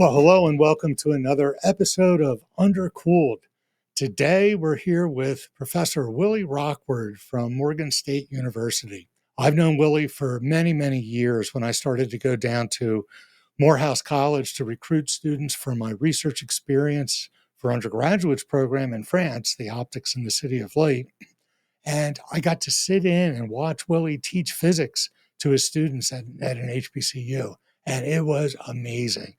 Well, hello and welcome to another episode of Undercooled. Today we're here with Professor Willie Rockward from Morgan State University. I've known Willie for many, many years when I started to go down to Morehouse College to recruit students for my research experience for undergraduates program in France, the optics in the city of light. And I got to sit in and watch Willie teach physics to his students at an HBCU. And it was amazing.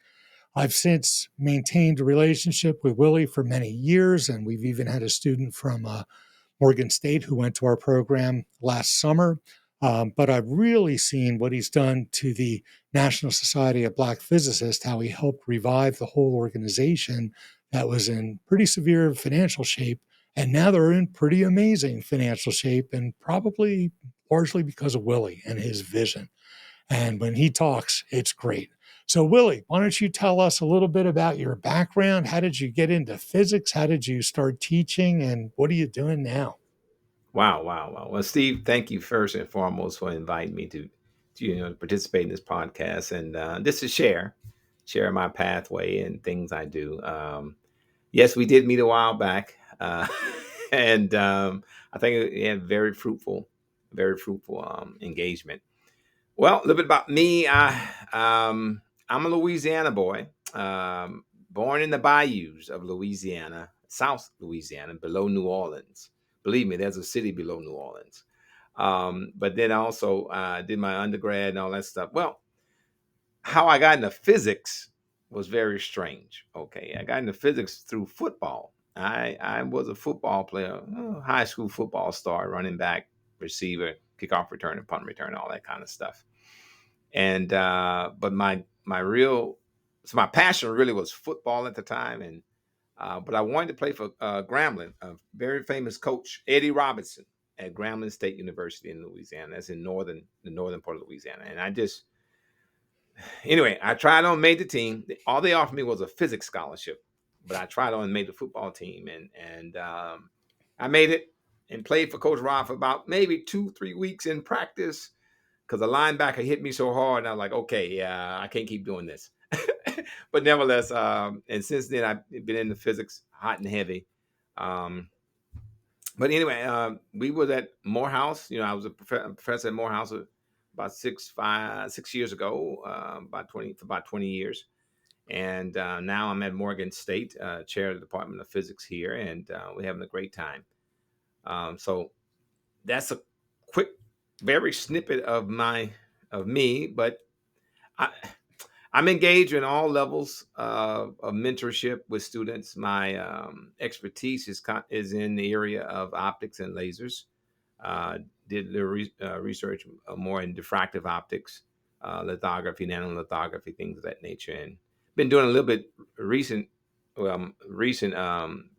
I've since maintained a relationship with Willie for many years, and we've even had a student from Morgan State who went to our program last summer. But I've really seen what he's done to the National Society of Black Physicists, how he helped revive the whole organization that was in pretty severe financial shape. And now they're in pretty amazing financial shape, and probably largely because of Willie and his vision. And when he talks, it's great. So, Willie, why don't you tell us a little bit about your background? How did you get into physics? How did you start teaching? And what are you doing now? Wow, wow, wow. Well, Steve, thank you first and foremost for inviting me to participate in this podcast and just to share my pathway and things I do. Yes, we did meet a while back, and I think we had very fruitful engagement. Well, a little bit about me. I'm a Louisiana boy, born in the bayous of Louisiana, South Louisiana, below New Orleans. Believe me, there's a city below New Orleans. But then I also did my undergrad and all that stuff. Well, how I got into physics was very strange. Okay, I got into physics through football. I was a football player, high school football star, running back, receiver, kickoff return, and punt return, all that kind of stuff. And but my real so my passion really was football at the time, and but I wanted to play for Grambling, a very famous coach, Eddie Robinson, at Grambling State University in Louisiana. That's in the northern part of Louisiana. And I just anyway, I tried on, made the team. All they offered me was a physics scholarship, but I tried on and made the football team, and I made it and played for Coach Rob for about maybe 2 3 weeks in practice because the linebacker hit me so hard, and I was like, okay, yeah, I can't keep doing this. But nevertheless, and since then I've been into physics hot and heavy. Um, but anyway, we was at Morehouse. I was a professor at Morehouse about 6 years ago, for about 20 years, and now I'm at Morgan State, chair of the Department of Physics here, and we're having a great time. So that's a quick, very snippet of me, but I, I'm engaged in all levels of mentorship with students. My expertise is in the area of optics and lasers. Uh, did the research more in diffractive optics, lithography, nanolithography, things of that nature, and been doing a little bit recent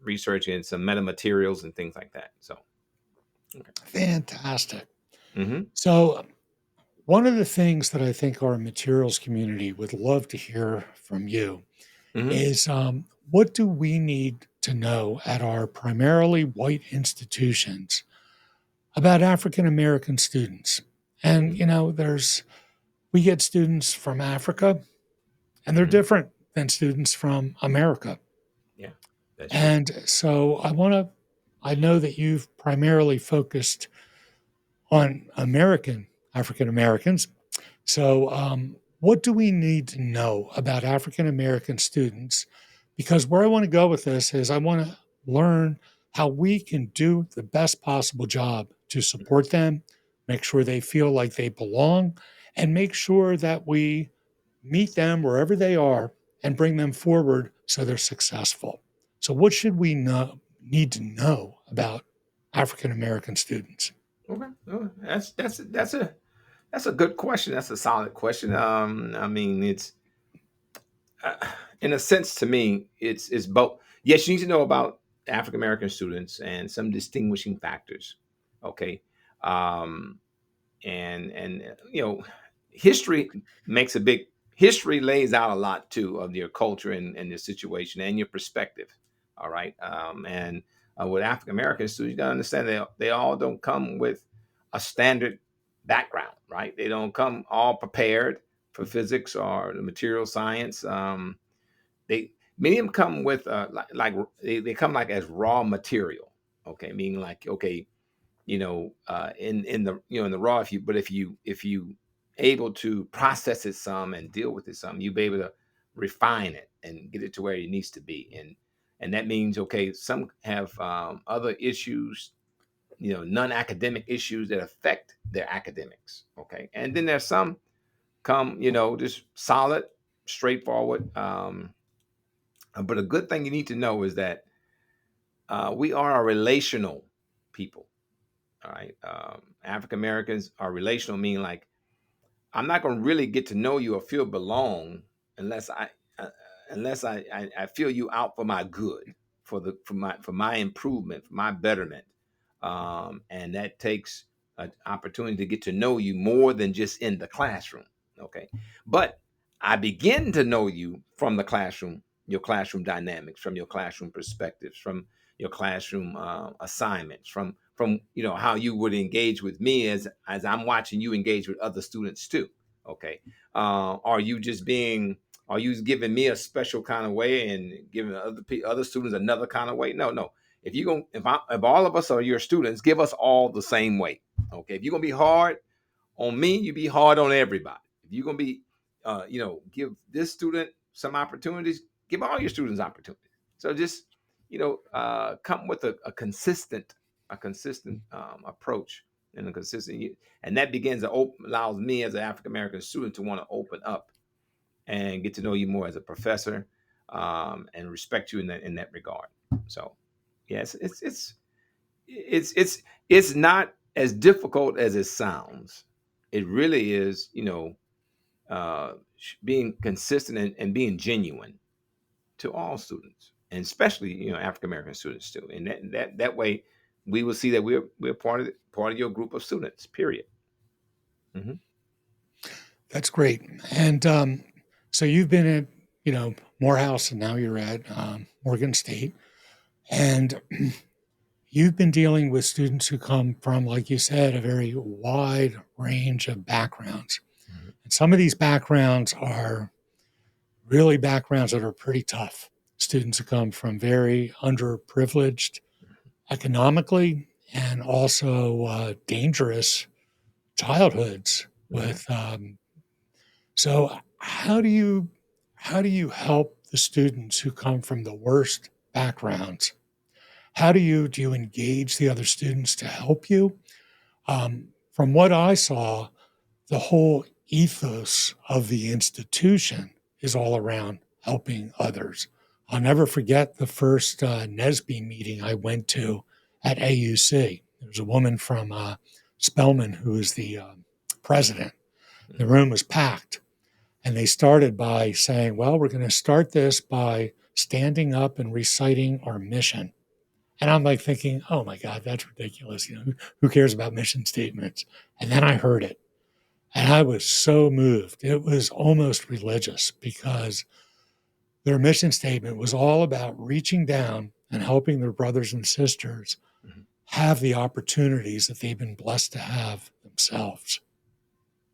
research in some metamaterials and things like that. So, okay. Fantastic. hmm So, one of the things that I think our materials community would love to hear from you hmm is what do we need to know at our primarily white institutions about African American students? And, hmm we get students from Africa, and they're hmm different than students from America. Yeah, that's true. And so I know that you've primarily focused on African Americans. So, what do we need to know about African American students? Because where I want to go with this is I want to learn how we can do the best possible job to support them, make sure they feel like they belong, and make sure that we meet them wherever they are and bring them forward so they're successful. So, what should we need to know about African American students? Okay, that's a good question. That's a solid question. I mean, it's uh, in a sense to me, it's both. Yes, you need to know about African American students and some distinguishing factors. Okay, um, and history makes a big history lays out a lot too of your culture and your situation and your perspective. All right, and with African American students, you got to understand they all don't come with a standard background, right? They don't come all prepared for physics or the material science. they many of them come with they come like as raw material. Okay, meaning like, okay, in the in the raw, if you able to process it some and deal with it some, you'll be able to refine it and get it to where it needs to be. And that means, okay, some have other issues, non-academic issues that affect their academics. Okay, and then there's some come, just solid, straightforward. But a good thing you need to know is that we are a relational people. All right, African Americans are relational, meaning like I'm not going to really get to know you or feel belong unless uh, I feel you out for my good, for my improvement, for my betterment, and that takes an opportunity to get to know you more than just in the classroom. Okay, but I begin to know you from the classroom, your classroom dynamics, from your classroom perspectives, from your classroom assignments, from how you would engage with me as I'm watching you engage with other students too. Okay, are you just being are you giving me a special kind of way and giving other students another kind of way? No, no. If all of us are your students, give us all the same way. Okay, if you're gonna be hard on me, you be hard on everybody. If you're gonna be, give this student some opportunities, give all your students opportunities. So just, come with a consistent approach and a consistent, and that begins to allows me as an African American student to want to open up and get to know you more as a professor, and respect you in that regard. So, yes, it's not as difficult as it sounds. It really is, being consistent and being genuine to all students, and especially African American students too. And that way, we will see that we're part of your group of students. Period. Hmm. That's great. And so you've been at, Morehouse, and now you're at Morgan State. And you've been dealing with students who come from, like you said, a very wide range of backgrounds. Hmm. And some of these backgrounds are really backgrounds that are pretty tough. Students who come from very underprivileged economically and also dangerous childhoods Hmm. with so how do you help the students who come from the worst backgrounds? How do you engage the other students to help you? From what I saw, the whole ethos of the institution is all around helping others. I'll never forget the first NSBE meeting I went to at AUC. There was a woman from Spelman who was the president. The room was packed. And they started by saying, well, we're going to start this by standing up and reciting our mission. And I'm like thinking, oh my God, that's ridiculous. Who cares about mission statements? And then I heard it. And I was so moved. It was almost religious because their mission statement was all about reaching down and helping their brothers and sisters Hmm. have the opportunities that they've been blessed to have themselves.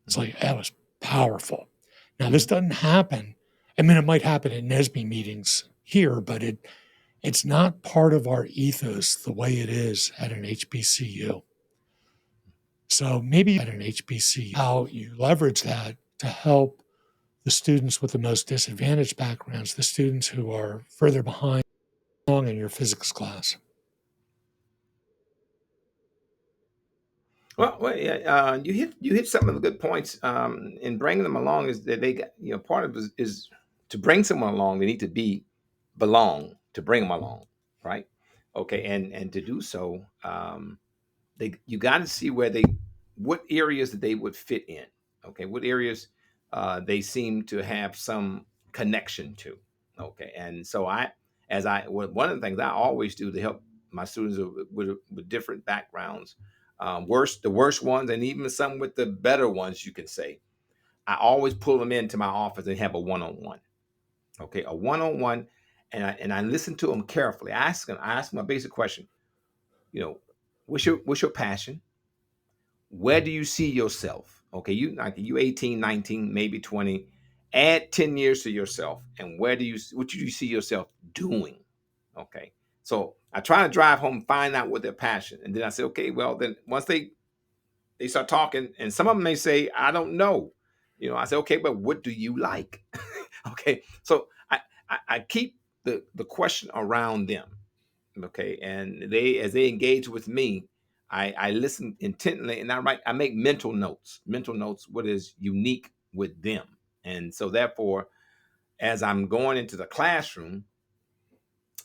It's Hmm. like, that was powerful. Now, this Hmm. doesn't happen. I mean, it might happen at NSBE meetings here, but it's not part of our ethos the way it is at an HBCU. So maybe at an HBCU, how you leverage that to help the students with the most disadvantaged backgrounds, the students who are further behind in your physics class. Well, yeah, you hit some of the good points. In bringing them along is that they got, part of it is to bring someone along. They need to belong to bring them along, right? Okay, and to do so, you got to see what areas that they would fit in. Okay, what areas they seem to have some connection to. Okay, and so one of the things I always do to help my students with different backgrounds, the worst ones, and even some with the better ones, you can say, I always pull them into my office and have a one-on-one. Okay, a one-on-one, and I listen to them carefully. I ask them a basic question. You know, what's your passion? Where do you see yourself? Okay, you 18, 19, maybe 20, Add 10 years to yourself, and what do you see yourself doing? Okay. So I try to drive home, find out what their passion. And then I say, okay, well, then once they start talking, and some of them may say, I don't know. I say, okay, but what do you like? Okay. So I keep the question around them. Okay. And as they engage with me, I listen intently, and I make mental notes, what is unique with them. And so therefore, as I'm going into the classroom,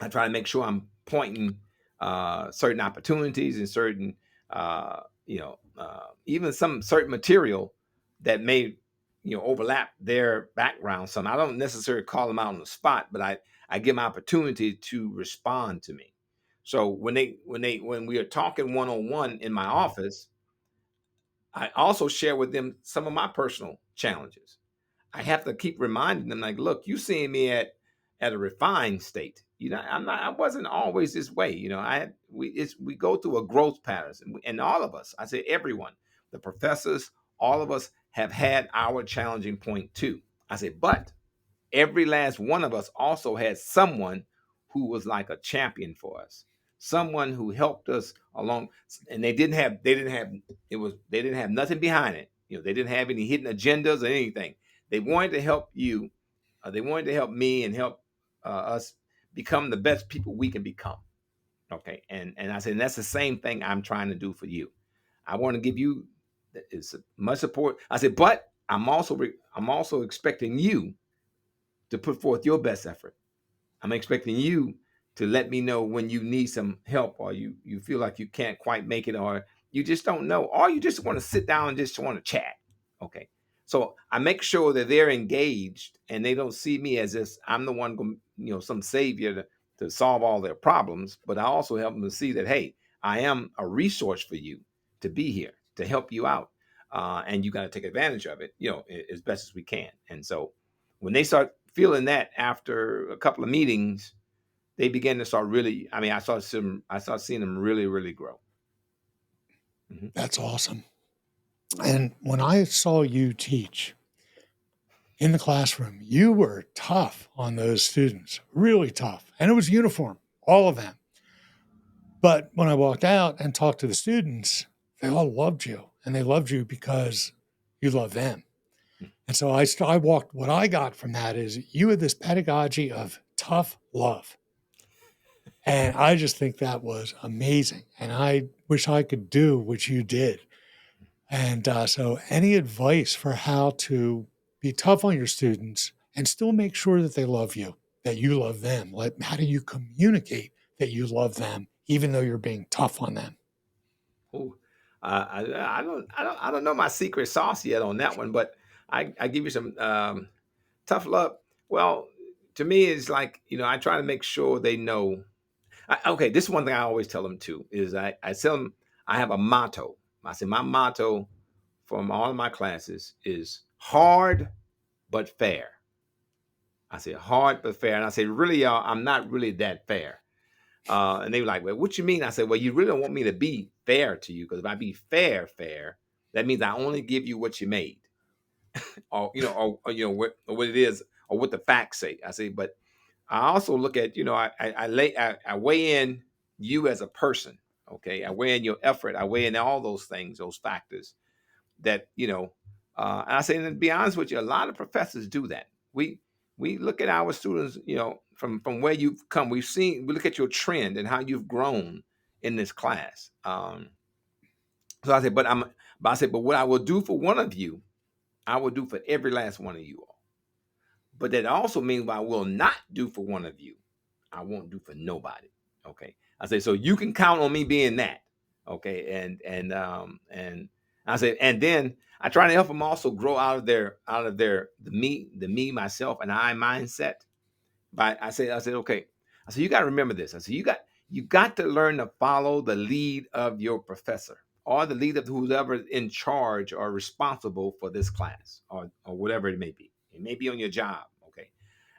I try to make sure I'm pointing certain opportunities and certain, even some certain material that may, overlap their background. Some I don't necessarily call them out on the spot, but I give them opportunity to respond to me. So when we are talking one on one in my office, I also share with them some of my personal challenges. I have to keep reminding them, like, look, you seeing me at a refined state. I wasn't always this way. We go through a growth patterns, and all of us, I say everyone, the professors, all of us have had our challenging point too. I say, but every last one of us also had someone who was like a champion for us, someone who helped us along, and they didn't have nothing behind it. They didn't have any hidden agendas or anything. They wanted to help you. They wanted to help me and help us become the best people we can become. Okay. And I said, and that's the same thing I'm trying to do for you. I want to give you as much support. I said, but I'm also expecting you to put forth your best effort. I'm expecting you to let me know when you need some help, or you feel like you can't quite make it, or you just don't know, or you just want to sit down and just want to chat. Okay. So I make sure that they're engaged and they don't see me as if I'm the one, some savior to solve all their problems, but I also help them to see that, hey, I am a resource for you to be here to help you out. And you got to take advantage of it, as best as we can. And so when they start feeling that after a couple of meetings, they begin to start really. I mean, I start seeing them really, really grow. Mm-hmm. That's awesome. And when I saw you teach in the classroom, you were tough on those students, really tough. And it was uniform, all of them. But when I walked out and talked to the students, they all loved you. And they loved you because you love them. And so I walked, what I got from that is you had this pedagogy of tough love. And I just think that was amazing. And I wish I could do what you did. And so, any advice for how to be tough on your students and still make sure that they love you, that you love them? Like, how do you communicate that you love them, even though you're being tough on them? Oh, I don't know my secret sauce yet on that one, but I give you some tough love. Well, to me, it's like, I try to make sure they know. Okay, this is one thing I always tell them too, is I tell them I have a motto. I say my motto from all of my classes is hard but fair. I say hard but fair. And I say, really, y'all, I'm not really that fair. And they were like, well, what you mean? I said, well, you really don't want me to be fair to you, because if I be fair, that means I only give you what you made, what it is, or what the facts say. I say, but I also look at, I weigh in you as a person. Okay, I weigh in your effort. I weigh in all those things, those factors that, and I say, and to be honest with you, a lot of professors do that. We look at our students, from where you've come. We look at your trend and how you've grown in this class. So I said, but what I will do for one of you, I will do for every last one of you all. But that also means what I will not do for one of you, I won't do for nobody. Okay. I say, so you can count on me being that. Okay. And I say, and then I try to help them also grow out of the me, myself, and I mindset. But I said, okay. I said, you got to remember this. I said, you got to learn to follow the lead of your professor, or the lead of whoever is in charge or responsible for this class, or whatever it may be. It may be on your job. Okay.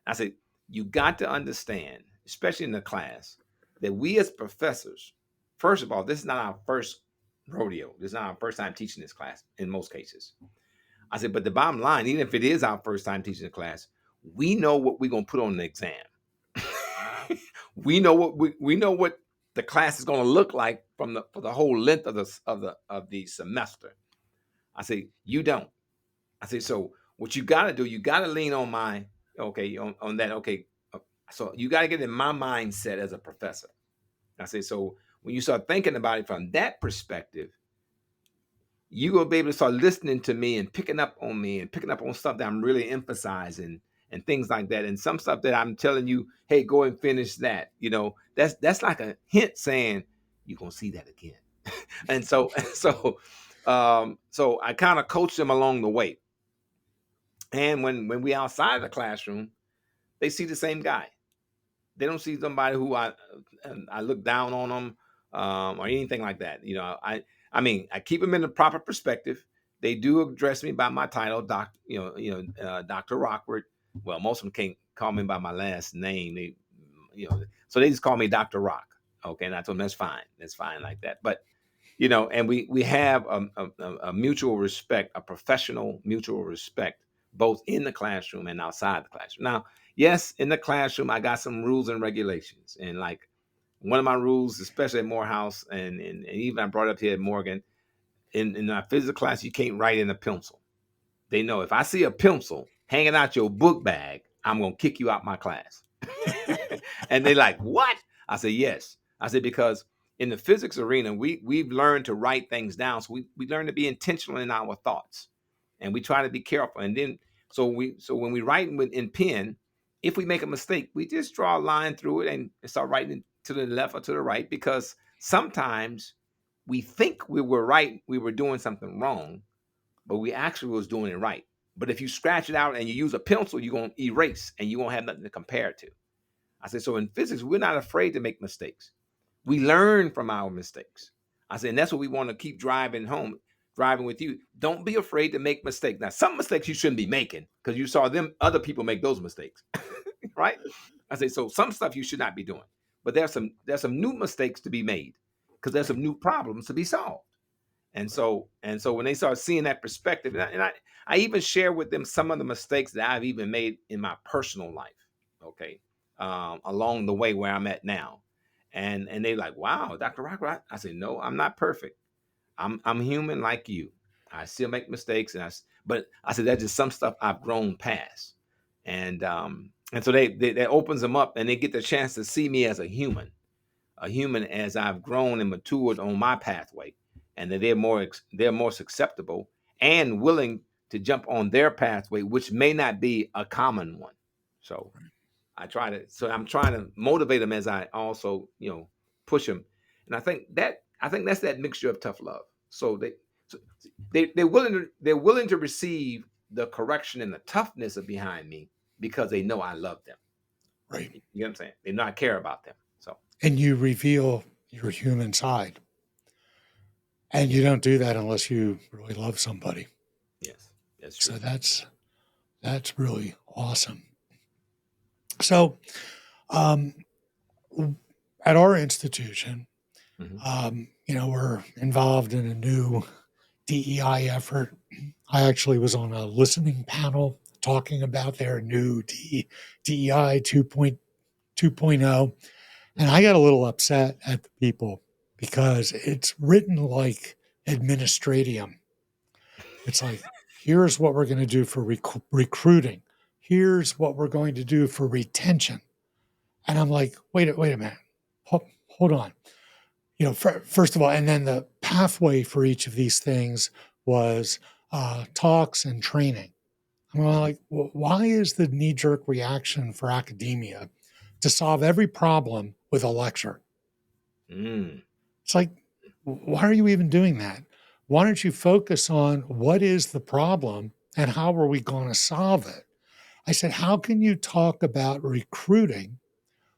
I said, you got to understand, especially in the class, that we as professors, first of all, this is not our first rodeo. This is not our first time teaching this class in most cases. I said, but the bottom line, even if it is our first time teaching the class, we know what we're gonna put on the exam. We know what the class is gonna look like for the whole length of the semester. I say, you don't. I say, so what you gotta do, you gotta lean on my on that. Okay. So you gotta get in my mindset as a professor. I say, so when you start thinking about it from that perspective, you will be able to start listening to me and picking up on me and picking up on stuff that I'm really emphasizing and things like that. And some stuff that I'm telling you, hey, go and finish that. That's like a hint saying you're gonna see that again. So I kind of coach them along the way. And when we outside the classroom, they see the same guy. They don't see somebody who I look down on them or anything like that. I mean, I keep them in the proper perspective. They do address me by my title, Dr. Rockward. Well, most of them can't call me by my last name. So they just call me Dr. Rock. Okay, and I told them that's fine. That's fine like that. But and we have a mutual respect, a professional mutual respect, both in the classroom and outside the classroom. Now, yes, in the classroom, I got some rules and regulations. And like one of my rules, especially at Morehouse, and even I brought up here at Morgan, in my physics class, you can't write in a pencil. They know if I see a pencil hanging out your book bag, I'm going to kick you out my class. And they like, what? I say, yes. I said, because in the physics arena, we've learned to write things down. So we learn to be intentional in our thoughts. And we try to be careful. And then so when we write in pen, if we make a mistake, we just draw a line through it and start writing to the left or to the right, because sometimes we think we were right, we were doing something wrong, but we actually was doing it right. But if you scratch it out and you use a pencil, you're going to erase and you won't have nothing to compare it to. I said, so in physics, we're not afraid to make mistakes. We learn from our mistakes. I said, and that's what we want to keep driving with you. Don't be afraid to make mistakes. Now, some mistakes you shouldn't be making because you saw other people make those mistakes, right? I say, so some stuff you should not be doing, but there's some new mistakes to be made because there's some new problems to be solved. And so when they start seeing that perspective, and I even share with them some of the mistakes that I've even made in my personal life, okay, along the way where I'm at now. And they like, wow, Dr. Rockward. I say, no, I'm not perfect. I'm human like you. I still make mistakes, but I said that's just some stuff I've grown past. And so that opens them up, and they get the chance to see me as a human as I've grown and matured on my pathway, and that they're more susceptible and willing to jump on their pathway, which may not be a common one. So I'm trying to motivate them as I also, push them. And I think that's that mixture of tough love. So they're willing to receive the correction and the toughness of behind me because they know I love them. Right. You know what I'm saying? They know I care about them. So, And you reveal your human side. And you don't do that unless you really love somebody. yes, that's true. So that's really awesome. So, um, at our institution, we're involved in a new DEI effort. I actually was on a listening panel talking about their new DEI 2.0, and I got a little upset at the people because it's written like administratium. It's like, here's what we're going to do for recruiting. Here's what we're going to do for retention. And I'm like, wait a minute. Hold on. First of all, and then the pathway for each of these things was talks and training. I'm like, well, why is the knee-jerk reaction for academia to solve every problem with a lecture? It's like, why are you even doing that? Why don't you focus on what is the problem and how are we going to solve it? I said, how can you talk about recruiting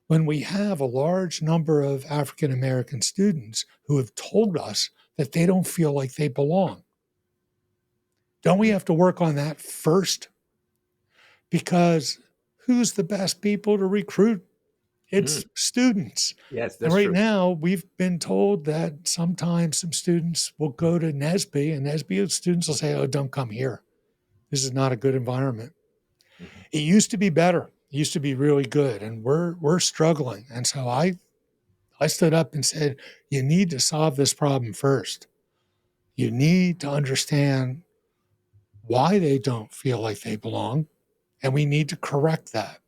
when we have a large number of African American students who have told us that they don't feel like they belong? Don't we have to work on that first? Because who's the best people to recruit? It's students. Yes, And that's right true. now, we've been told that sometimes some students will go to NSBE, and NSBE students will say, oh, don't come here. This is not a good environment. Mm-hmm. It used to be better. It used to be really good, and we're struggling. And so I stood up and said, you need to solve this problem first. You need to understand why they don't feel like they belong, and we need to correct that.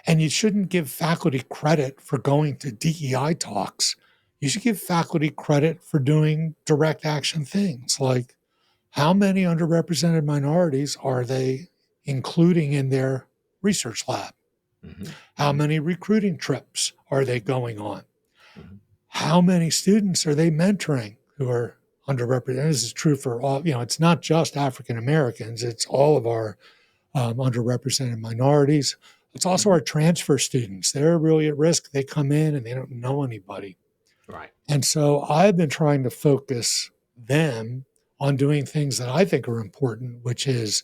And you shouldn't give faculty credit for going to DEI talks. You should give faculty credit for doing direct action things like how many underrepresented minorities are they including in their research lab? Mm-hmm. How many recruiting trips are they going on? Mm-hmm. How many students are they mentoring who are underrepresented? This is true for all, it's not just African Americans, it's all of our underrepresented minorities. It's also Mm-hmm. our transfer students. They're really at risk. They come in and they don't know anybody. Right. And so I've been trying to focus them on doing things that I think are important, which is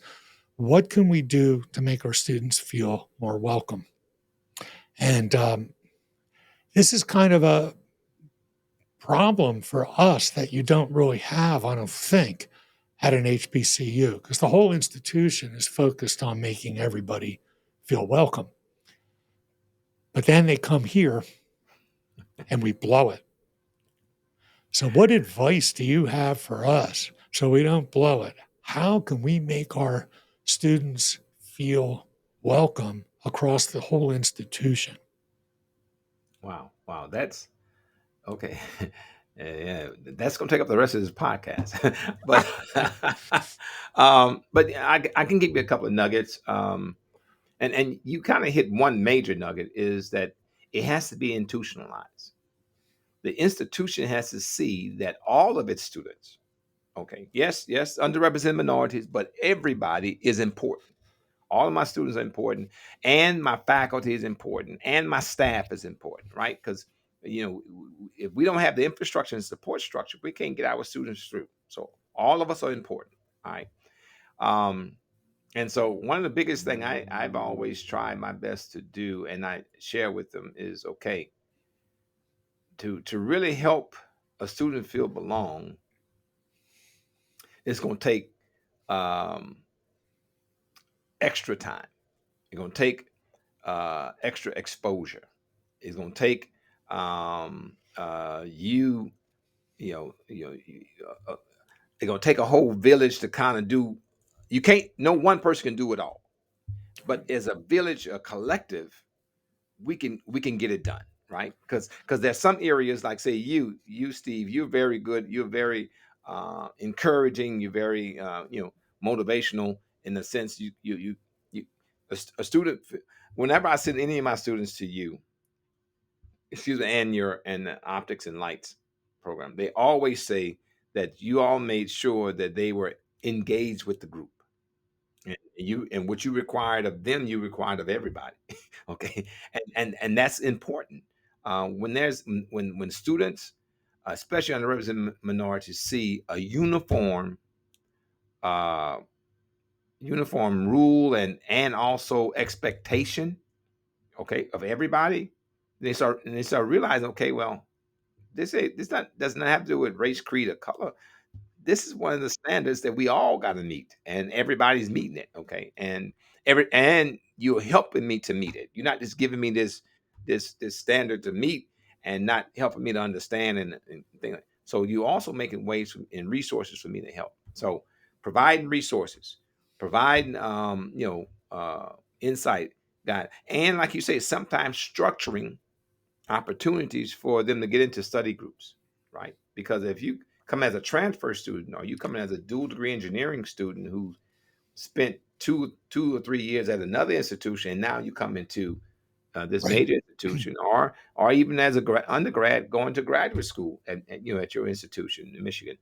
what can we do to make our students feel more welcome? And this is kind of a problem for us that you don't really have, I don't think, at an HBCU, because the whole institution is focused on making everybody feel welcome. But then they come here and we blow it. So, what advice do you have for us so we don't blow it? How can we make our students feel welcome across the whole institution? Wow. Wow. That's okay. Yeah, that's going to take up the rest of this podcast. but I can give you a couple of nuggets. And you kind of hit one major nugget is that it has to be institutionalized. The institution has to see that all of its students, okay, yes, underrepresented minorities, but everybody is important. All of my students are important, and my faculty is important, and my staff is important, right? Because if we don't have the infrastructure and support structure, we can't get our students through. So all of us are important, all right? Um, and so one of the biggest thing I've always tried my best to do, and I share with them, is okay to really help a student feel belong. It's going to take um, extra time. It's going to take extra exposure. It's going to take it's going to take a whole village to kind of do. You can't. No one person can do it all. But as a village, a collective, we can get it done, right? Because there's some areas like say you Steve, you're very good. You're very encouraging. You're very motivational in the sense you a student. Whenever I send any of my students to you, excuse me, and the optics and lights program, they always say that you all made sure that they were engaged with the group. And what you required of them, you required of everybody. Okay, and that's important. When students, especially underrepresented minorities, see a uh, uniform rule and also expectation, okay, of everybody, they start realizing, okay, well, does not have to do with race, creed, or color. This is one of the standards that we all got to meet, and everybody's meeting it. Okay, and you're helping me to meet it. You're not just giving me this standard to meet and not helping me to understand and things. So you also making ways and resources for me to help. So providing resources, providing insight, God, and like you say, sometimes structuring opportunities for them to get into study groups, right? Because if you come as a transfer student or you come in as a dual degree engineering student who spent two or 3 years at another institution, and now you come into this Right. major institution, or even as a undergrad going to graduate school at your institution in Michigan,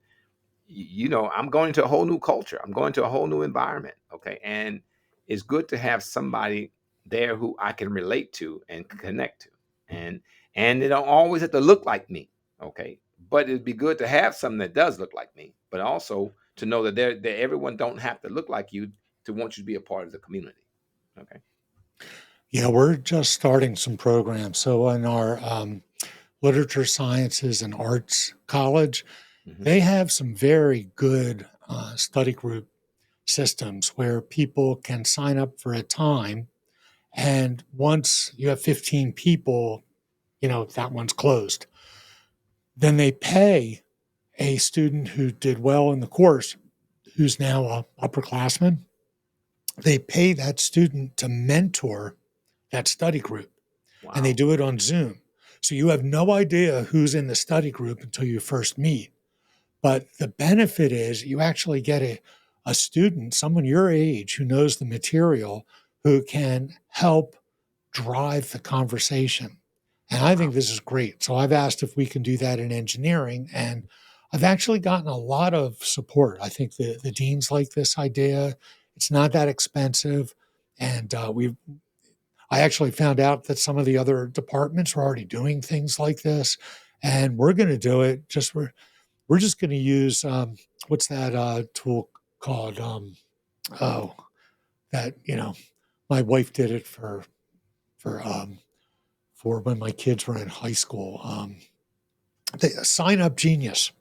I'm going to a whole new culture. I'm going to a whole new environment. Okay. And it's good to have somebody there who I can relate to and connect to. And they don't always have to look like me. Okay. But it'd be good to have something that does look like me, but also to know that everyone don't have to look like you to want you to be a part of the community. Okay. Yeah, we're just starting some programs. So, in our literature sciences and arts college, Hmm. they have some very good study group systems where people can sign up for a time. And once you have 15 people, that one's closed. Then they pay a student who did well in the course, who's now a upperclassman. They pay that student to mentor that study group, and they Wow. do it on Zoom. So you have no idea who's in the study group until you first meet. But the benefit is you actually get a student, someone your age who knows the material, who can help drive the conversation. And I think Wow. this is great. So I've asked if we can do that in engineering, and I've actually gotten a lot of support. I think the deans like this idea. It's not that expensive. And I actually found out that some of the other departments are already doing things like this. And we're going to do it. We're just going to use what's that tool called? Oh, that my wife did it for for when my kids were in high school. The Sign Up Genius.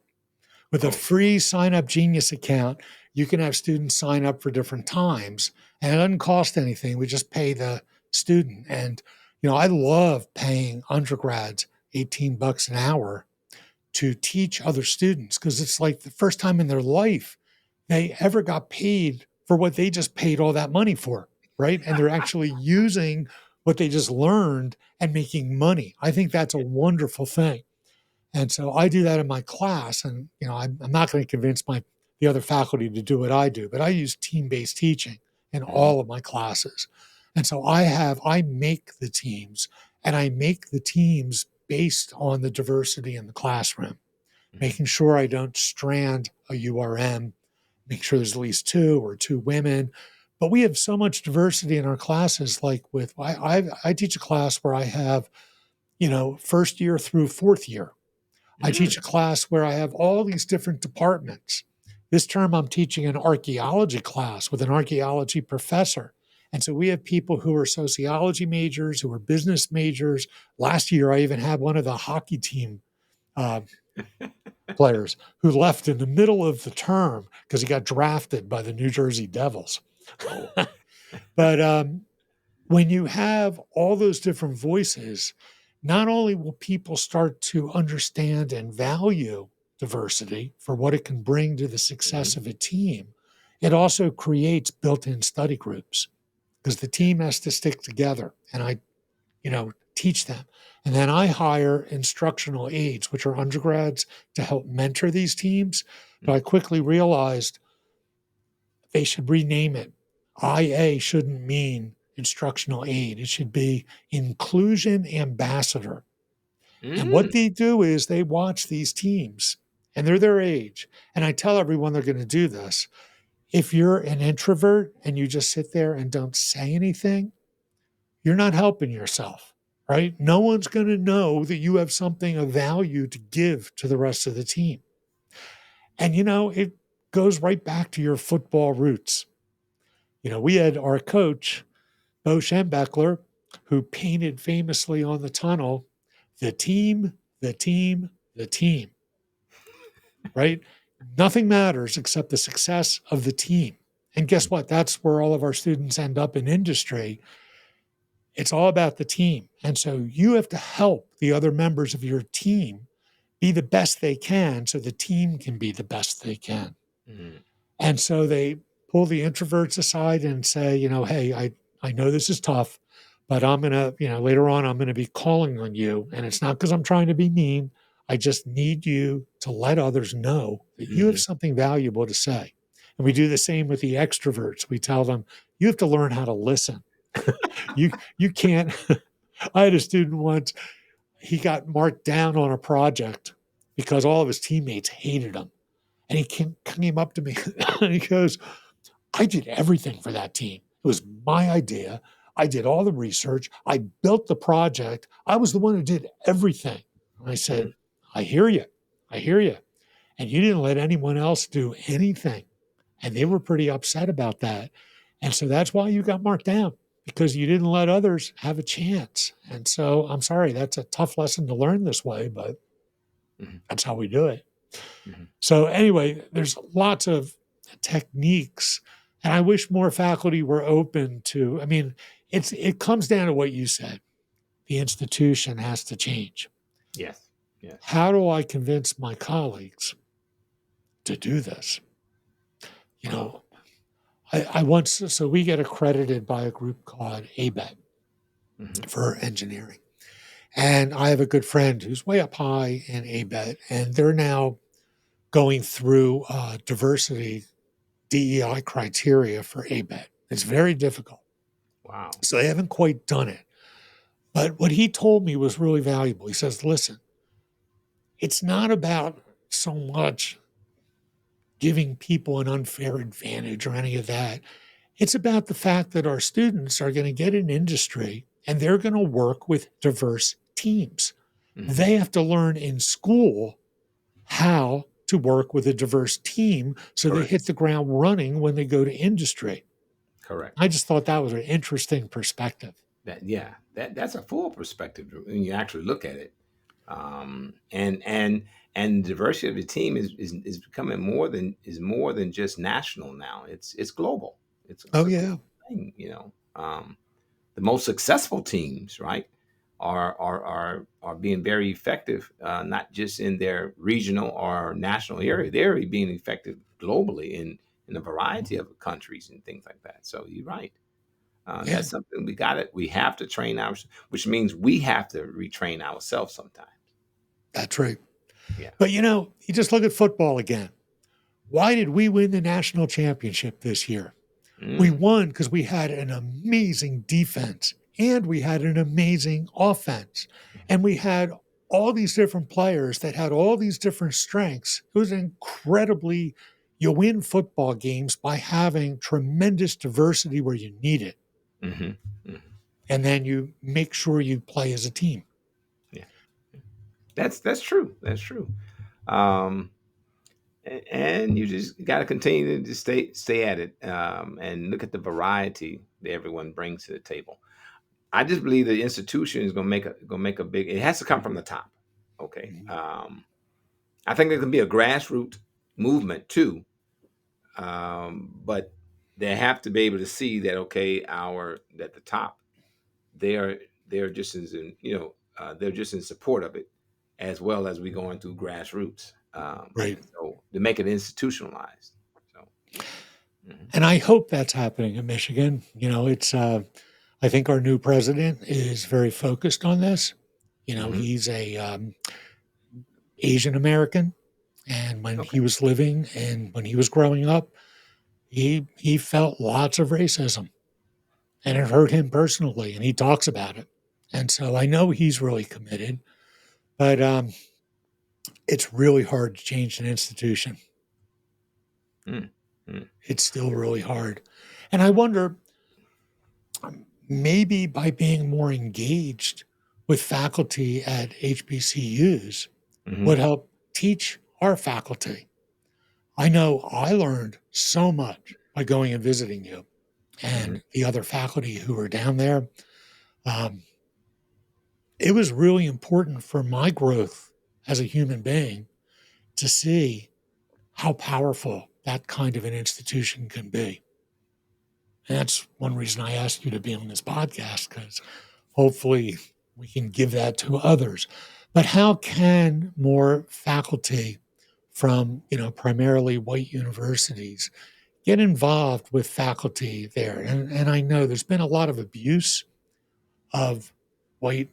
With a Oh, free Sign Up Genius account, you can have students sign up for different times, and it doesn't cost anything. We just pay the student. And I love paying undergrads $18 an hour to teach other students because it's like the first time in their life they ever got paid for what they just paid all that money for, right? And they're actually using what they just learned and making money. I think that's a wonderful thing. And so I do that in my class, and I'm not going to convince the other faculty to do what I do, but I use team-based teaching in mhm, all of my classes. And so I make the teams, and I make the teams based on the diversity in the classroom, mhm, making sure I don't strand a URM, make sure there's at least two or two women. But we have so much diversity in our classes. Like I teach a class where I have, first year through fourth year. I teach a mm, class where I have all these different departments. This term, I'm teaching an archaeology class with an archaeology professor. And so we have people who are sociology majors, who are business majors. Last year, I even had one of the hockey team uh, players who left in the middle of the term because he got drafted by the New Jersey Devils. oh, But when you have all those different voices, not only will people start to understand and value diversity for what it can bring to the success mhm, of a team, it also creates built in study groups because the yeah, team has to stick together. And I, teach them. And then I hire instructional aides, which are undergrads, to help mentor these teams. But I mhm, quickly realized they should rename it. IA shouldn't mean instructional aid. It should be inclusion ambassador. And what mm, they do is they watch these teams and they're their age. And I tell everyone they're going to do this. If you're an introvert and you just sit there and don't say anything, you're not helping yourself, right? No one's going to know that you have something of value to give to the rest of the team. And, it goes right back to your football roots. We had our coach, Bo Schembechler, who painted famously on the tunnel, the team, the team, the team, right? Nothing matters except the success of the team. And guess mm, what? That's where all of our students end up in industry. It's all about the team. And so you have to help the other members of your team be the best they can so the team can be the best they can. mm, And so they pull the introverts aside and say, hey, I know this is tough, but I'm going to, later on, I'm going to be calling on you. And it's not because I'm trying to be mean. I just need you to let others know that you have mhm, something valuable to say. And we do the same with the extroverts. We tell them, you have to learn how to listen. You can't. I had a student once, he got marked down on a project because all of his teammates hated him. And he came up to me and he goes, I did everything for that team. It was my idea. I did all the research. I built the project. I was the one who did everything. And I said, mm, I hear you. I hear you. And you didn't let anyone else do anything. And they were pretty upset about that. And so that's why you got marked down because you didn't let others have a chance. And so I'm sorry, that's a tough lesson to learn this way, but mhm, that's how we do it. mhm, So anyway, there's lots of techniques And I wish more faculty were open to, I mean, it comes down to what you said. The institution has to change. Yes. Yes. How do I convince my colleagues to do this? You Wow. know, I once, so we get accredited by a group called ABET Hmm. for engineering. And I have a good friend who's way up high in ABET, and they're now going through diversity DEI criteria for ABET. It's very difficult. Wow. So they haven't quite done it. But what he told me was really valuable. He says, listen, it's not about so much giving people an unfair advantage or any of that. It's about the fact that our students are going to get an industry and they're going to work with diverse teams. Hmm. They have to learn in school how to work with a diverse team so they Correct. hit the ground running when they go to industry. Correct. I just thought that was an interesting perspective. That's a full perspective when you actually look at it. And the diversity of the team is becoming more than just national now. It's global. It's Oh, a global yeah. thing. The most successful teams, right, are being very effective, not just in their regional or national area. They're being effective globally in a variety of countries and things like that. So you're right. Yeah, That's something we have to train which means we have to retrain ourselves sometimes. that's right. Yeah. But you just look at football again. Why did we win the national championship this year? We Mm. won because we had an amazing defense and we had an amazing offense. And we had all these different players that had all these different strengths. It was incredibly, you win football games by having tremendous diversity where you need it. Hmm. Hmm. And then you make sure you play as a team. Yeah. That's true. That's true. Um, and you just got to continue to stay at it, and look at the variety that everyone brings to the table. I just believe the institution is going to make a big. It has to come from the top. Okay. Mhm. I think there can be a grassroots movement too, but they have to be able to see that, okay, our at the top, they're they're just as in they're just in support of it, as well as we going through grassroots, Right. and so to make it institutionalized. So. Mhm. And I hope that's happening in Michigan. I think our new president is very focused on this. Mhm. He's a Asian American, and when he Okay. was living and when he was growing up, he felt lots of racism, and it hurt him personally, and he talks about it. And so I know he's really committed, but it's really hard to change an institution. Mm. Mm. It's still really hard, and I wonder maybe by being more engaged with faculty at HBCUs would Mhm. help teach our faculty. I know I learned so much by going and visiting you Mhm. and the other faculty who were down there. Um, it was really important for my growth as a human being to see how powerful that kind of an institution can be. And that's one reason I asked you to be on this podcast, because hopefully we can give that to others. But how can more faculty from, primarily white universities get involved with faculty there? And I know there's been a lot of abuse of white,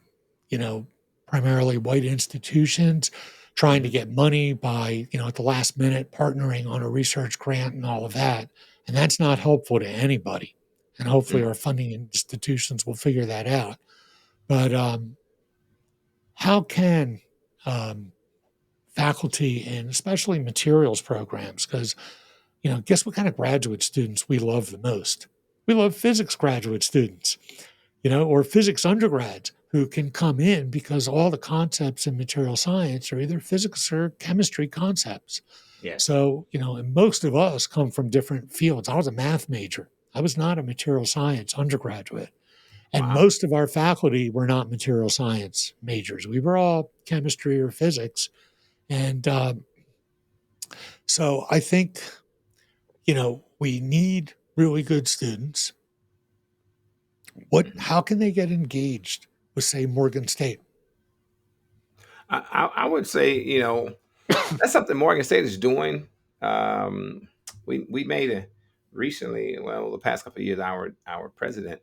you know, primarily white institutions trying to Mhm. get money by, at the last minute partnering on a research grant and all of that. And that's not helpful to anybody. And hopefully Mm. our funding institutions will figure that out. But how can um, faculty and especially materials programs, because, guess what kind of graduate students we love the most? We love physics graduate students, or physics undergrads who can come in because all the concepts in material science are either physics or chemistry concepts. Yes. So, and most of us come from different fields. I was a math major. I was not a material science undergraduate. And Wow. most of our faculty were not material science majors. We were all chemistry or physics. And so I think, we need really good students, Mhm. how can they get engaged with, say, Morgan State? I would say, that's something Morgan State is doing. Um, we made a recently, well, the past couple of years, our president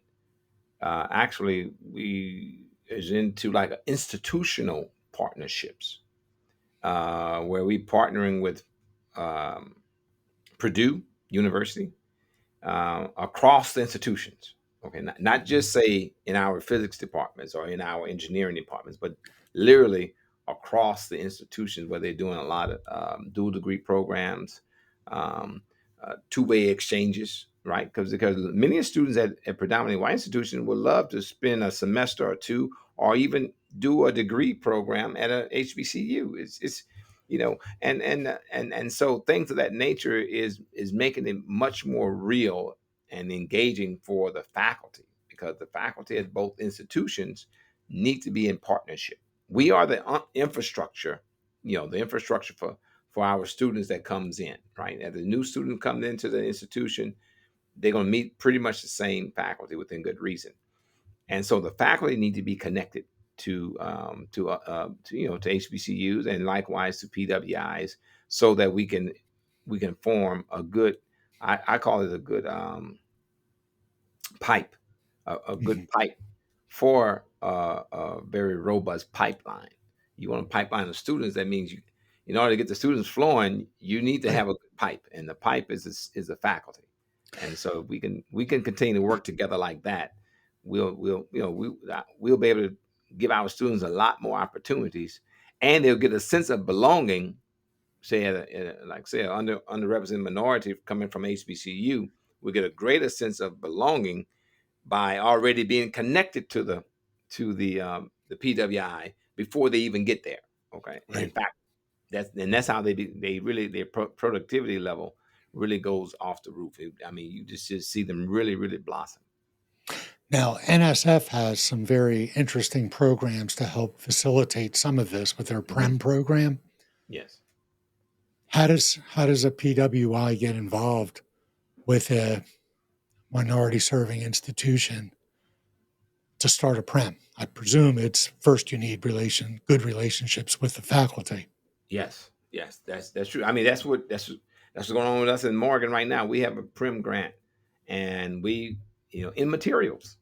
actually we is into like institutional partnerships where we partnering with um, Purdue University across the institutions. Okay, not just say in our physics departments or in our engineering departments, but literally across the institutions where they're doing a lot of dual degree programs, um, two-way exchanges, right? Because many students at predominantly white institutions would love to spend a semester or two, or even do a degree program at a HBCU. It's and so things of that nature is making it much more real and engaging for the faculty, because the faculty at both institutions need to be in partnership. We are the infrastructure, the infrastructure for our students that comes in, right? As a new student comes into the institution, they're going to meet pretty much the same faculty within good reason, and so the faculty need to be connected to HBCUs and likewise to PWIs, so that we can form a good, I call it a good pipe, a good Mhm. pipe for a very robust pipeline. You want a pipeline of students. That means in order to get the students flowing, you need to Right. have a good pipe, and the pipe is the faculty. And so if we can continue to work together like that, we'll be able to give our students a lot more opportunities, and they'll get a sense of belonging. Say like say an underrepresented minority coming from HBCU will get a greater sense of belonging by already being connected to the PWI before they even get there. Okay, and in Right. fact, that's how they really their productivity level really goes off the roof. I mean, you just see them really really blossom. Now, NSF has some very interesting programs to help facilitate some of this with their Mhm. PREM program. Yes. How does a PWI get involved with a minority serving institution to start a PREM? I presume it's first you need good relationships with the faculty. Yes, yes, that's true. I mean, that's what's going on with us in Morgan right now. We have a Prim grant, and we, in materials,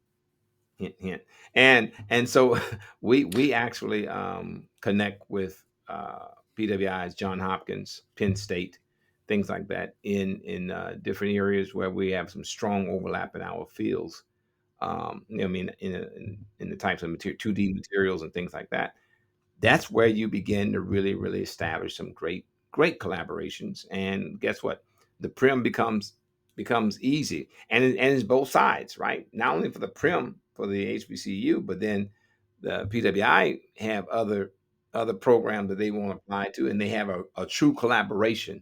hint, hint, and so we actually connect with PWIs, John Hopkins, Penn State, things like that in different areas where we have some strong overlap in our fields. I mean, in the types of material, 2D materials and things like that. That's where you begin to really, really establish some great collaborations. And guess what? The prim becomes easy, and it's both sides, right? Not only for the prim for the HBCU, but then the PWI have other programs that they want to apply to, and they have a true collaboration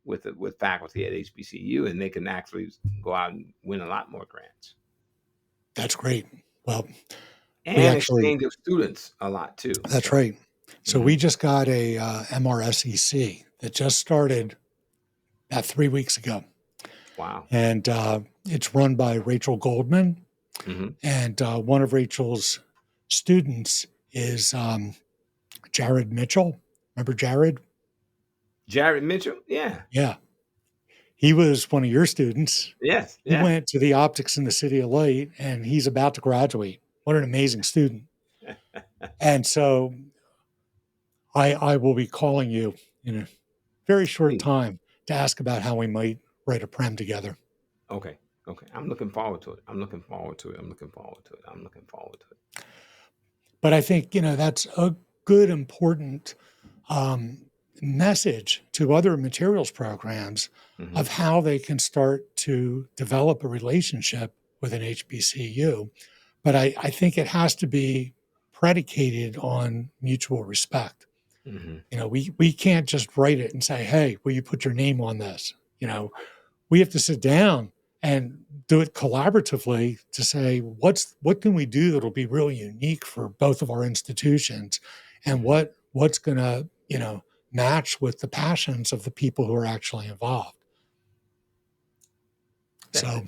with faculty at HBCU, and they can actually go out and win a lot more grants That's great. Well, we and actually, exchange of students a lot too. that's So, right. So we mhm. just got a MRSEC that just started about 3 weeks ago. Wow. And it's run by Rachel Goldman. Hmm. And one of Rachel's students is Jared Mitchell. Remember Jared? Jared Mitchell? Yeah. Yeah. He was one of your students. Yes. He Yeah. went to the optics in the City of Light and he's about to graduate. What an amazing student. And so I will be calling you in a very short Please. time to ask about how we might write a prem together. Okay. Okay. I'm looking forward to it. I'm looking forward to it. I'm looking forward to it. I'm looking forward to it. But I think, that's a good, important um, message to other materials programs Hmm. of how they can start to develop a relationship with an HBCU. But I think it has to be predicated on mutual respect. Hmm. We can't just write it and say, hey, will you put your name on this? We have to sit down and do it collaboratively to say what can we do that'll be really unique for both of our institutions, and Hmm. what's going to match with the passions of the people who are actually involved. That, So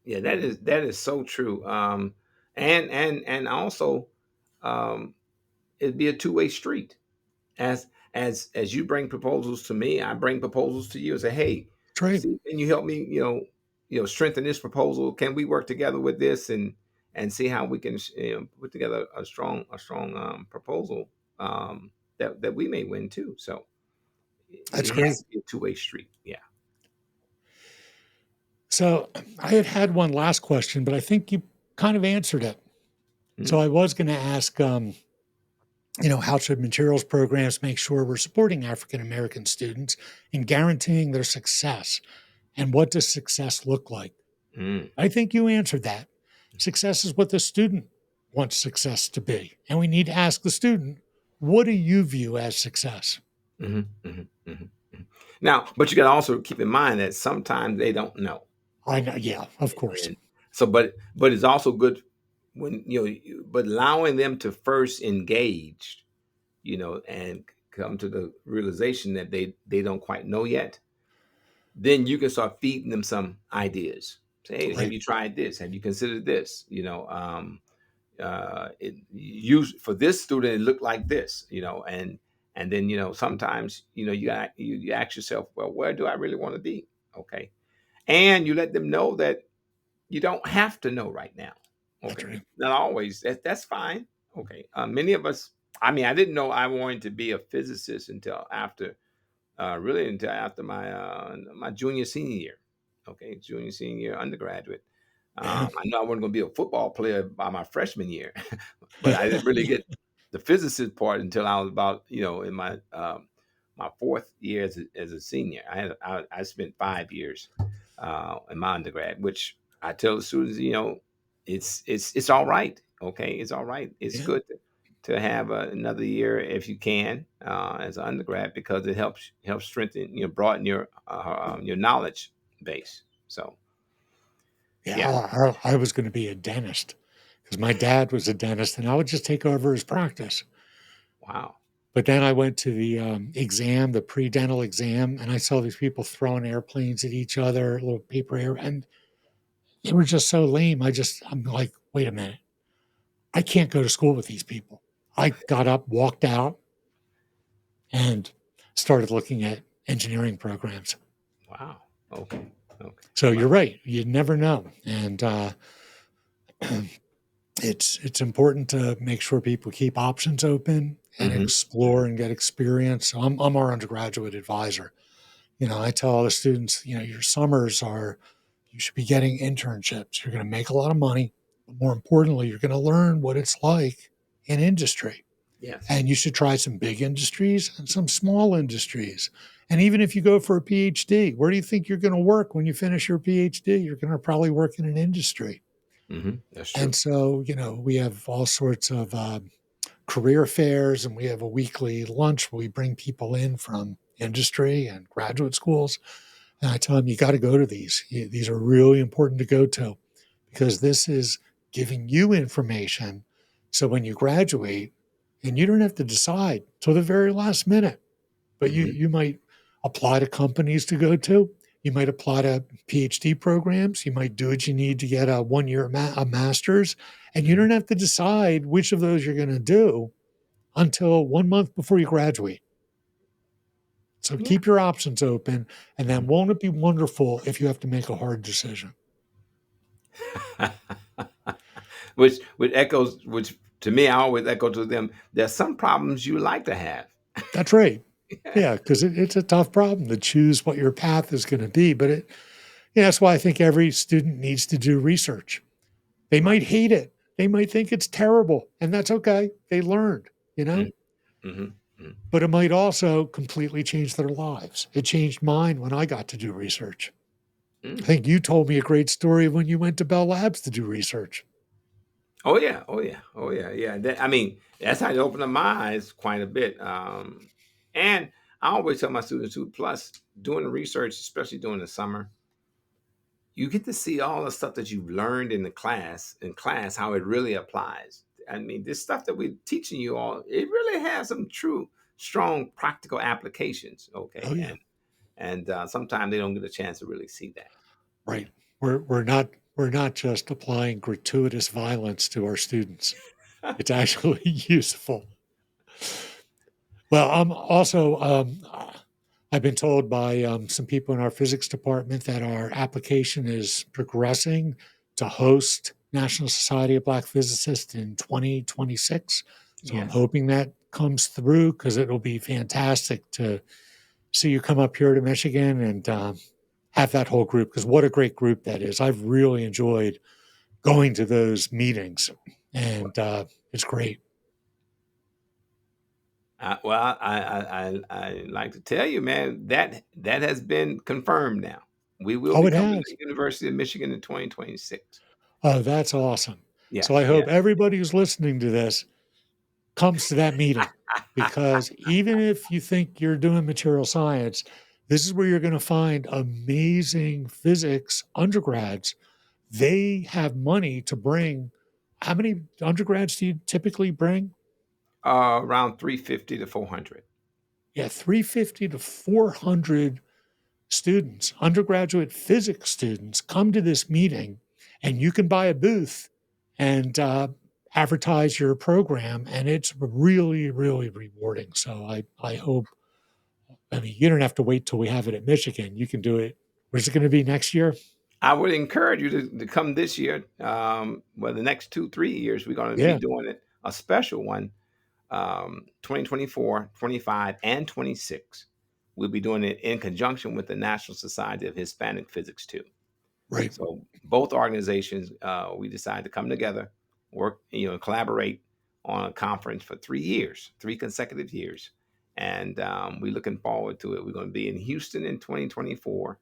yeah, that is so true. And also, um, it'd be a two-way street. As as you bring proposals to me, I bring proposals to you and say, hey, trade. see, can you help me, strengthen this proposal? Can we work together with this and see how we can put together a strong proposal that we may win too. So That's it has great. to be a two-way street. Yeah. So I had one last question, but I think you kind of answered it. So Mhm. I was going to ask, how should materials programs make sure we're supporting African American students and guaranteeing their success? And what does success look like? Mm. I think you answered that. Success is what the student wants success to be. And we need to ask the student, what do you view as success? Mhm, mhm, mhm, mhm. Now, but you got to also keep in mind that sometimes they don't know. I know, yeah, of course. And so, but it's also good when but allowing them to first engage, and come to the realization that they don't quite know yet. Then you can start feeding them some ideas. Say, hey, have Right. you tried this? Have you considered this? It use for this student, it looked like this, and then sometimes you ask yourself, well, where do I really want to be? Okay, and you let them know that you don't have to know right now. That's Okay. right. Not always. That's fine. Okay. Many of us, I mean, I didn't know I wanted to be a physicist until after, really until after my junior, senior year. Okay. Junior, senior year, undergraduate. Yeah. I know I wasn't going to be a football player by my freshman year, but I didn't really get the physicist part until I was about, in my fourth year as a senior. I spent 5 years in my undergrad, which I tell the students, it's all right. Okay, it's all right. It's Yeah. good to have another year if you can as an undergrad because it helps strengthen, broaden your knowledge base. So Yeah. yeah, I was going to be a dentist because my dad was a dentist and I would just take over his practice. wow, But then I went to the exam, the pre dental exam, and I saw these people throwing airplanes at each other, little paper air, and they were just so lame. I'm like, wait a minute. I can't go to school with these people. I got up, walked out, and started looking at engineering programs. wow, okay, okay, So wow, you're right. You never know. And it's important to make sure people keep options open and hmm explore and get experience. So I'm our undergraduate advisor. I tell all the students, your summers are, you should be getting internships. You're going to make a lot of money. But more importantly, you're going to learn what it's like in industry. yes, And you should try some big industries and some small industries. And even if you go for a PhD, where do you think you're going to work when you finish your PhD? You're going to probably work in an industry. that's And true. so, we have all sorts of career fairs and we have a weekly lunch where we bring people in from industry and graduate schools. And I tell them, you got to go to these. These are really important to go to because this is giving you information. So when you graduate, and you don't have to decide till the very last minute, but you hmm you might apply to companies to go to. You might apply to PhD programs. You might do what you need to get a 1 year a master's, and you hmm don't have to decide which of those you're going to do until 1 month before you graduate. So Yeah. keep your options open, and then Mhm. won't it be wonderful if you have to make a hard decision? which to me, I always echo to them. There's some problems you like to have. That's right. Yeah, because it's a tough problem to choose what your path is going to be. But that's why I think every student needs to do research. They Right. might hate it. They might think it's terrible, and that's okay. They learned, Mm-hmm. hmm but it might also completely change their lives. It changed mine when I got to do research. I mm think you told me a great story of when you went to Bell Labs to do research. Oh yeah. Oh yeah. Oh yeah. Yeah. I mean, that's how you open up my eyes quite a bit. And I always tell my students too. Plus, doing the research, especially during the summer, you get to see all the stuff that you've learned in class, how it really applies. I mean, this stuff that we're teaching you all, it really has some true, strong, practical applications. Oh, Okay, yeah. and sometimes they don't get a chance to really see that. Yeah. Right. we're not just applying gratuitous violence to our students. It's actually useful. Well, I'm also I've been told by some people in our physics department that our application is progressing to host National Society of Black Physicists in 2026. So I'm Yes. hoping that comes through because it'll be fantastic to see you come up here to Michigan and have that whole group. Because what a great group that is! I've really enjoyed going to those meetings, and it's great. I like to tell you, man, that has been confirmed now. We will Oh, be it coming to has. the University of Michigan in 2026. Oh, that's awesome. So Yes, I hope yes. everybody who's listening to this comes to that meeting because even if you think you're doing material science, this is where you're going to find amazing physics undergrads. They have money to bring. How many undergrads do you typically bring? Around 350 to 400. Yeah, 350 to 400 students, undergraduate physics students, come to this meeting and you can buy a booth and advertise your program. And it's really, really rewarding. So I hope, I mean, you don't have to wait till we have it at Michigan. You can do it. Where's it going to be next year? I would encourage you to come this year. Well, the next 2, 3 years, we're going to be Yeah, doing it a special one. 2024, 25, and 26. We'll be doing it in conjunction with the National Society of Hispanic Physics too. right. So both organizations, we decided to come together, work, collaborate on a conference for 3 years, 3 consecutive years, and we're looking forward to it. We're going to be in Houston in 2024.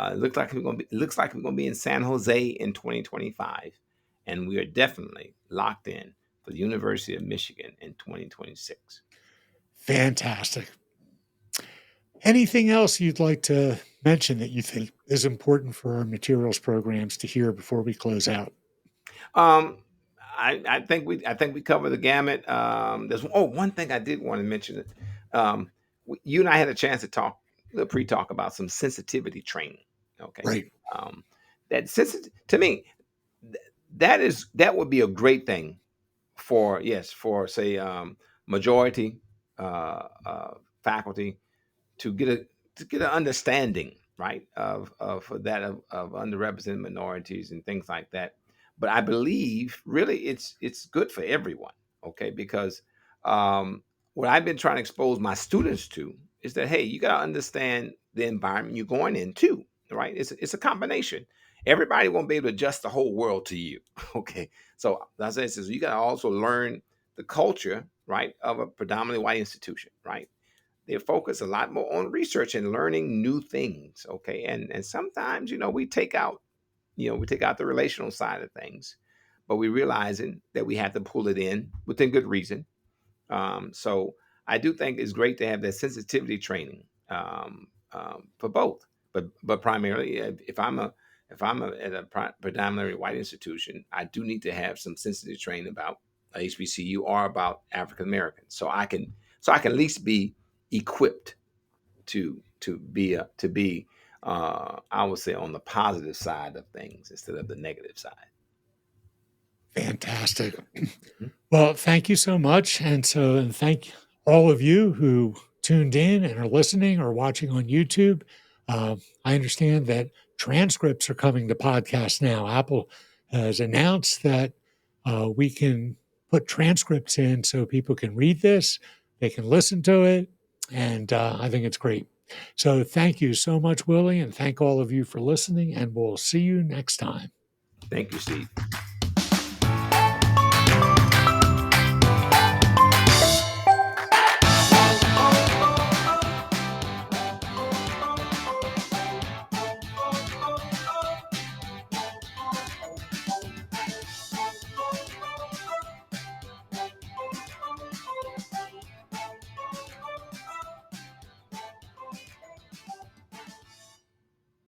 It looks like we're going to be in San Jose in 2025, and we are definitely locked in for the University of Michigan in 2026. Fantastic. Anything else you'd like to mention that you think is important for our materials programs to hear before we close out? Um, I think we covered the gamut. There's one thing I did want to mention. You and I had a chance to talk, the pre-talk about some sensitivity training. Okay, Right. um, that sensitive to me, that would be a great thing for, yes, for say majority faculty to get an understanding, right, of that of underrepresented minorities and things like that. But I believe really it's good for everyone, okay? Because what I've been trying to expose my students to is that, hey, you got to understand the environment you're going into, right? It's a combination. Everybody won't be able to adjust the whole world to you, okay? So that's it. Says you got to also learn the culture, right, of a predominantly white institution, right? They focus a lot more on research and learning new things, okay? And sometimes, we take out the relational side of things, but we realizing that we have to pull it in within good reason. So I do think it's great to have that sensitivity training, for both, but primarily, if I'm at a predominantly white institution, I do need to have some sensitive training about HBCU or about African Americans, so I can at least be equipped to be I would say on the positive side of things instead of the negative side. Fantastic. Mhm. Well, thank you so much. And thank all of you who tuned in and are listening or watching on YouTube. I understand that transcripts are coming to podcasts now. Apple has announced that we can put transcripts in so people can read this, they can listen to it. And I think it's great. So thank you so much, Willie, and thank all of you for listening. And we'll see you next time. Thank you, Steve.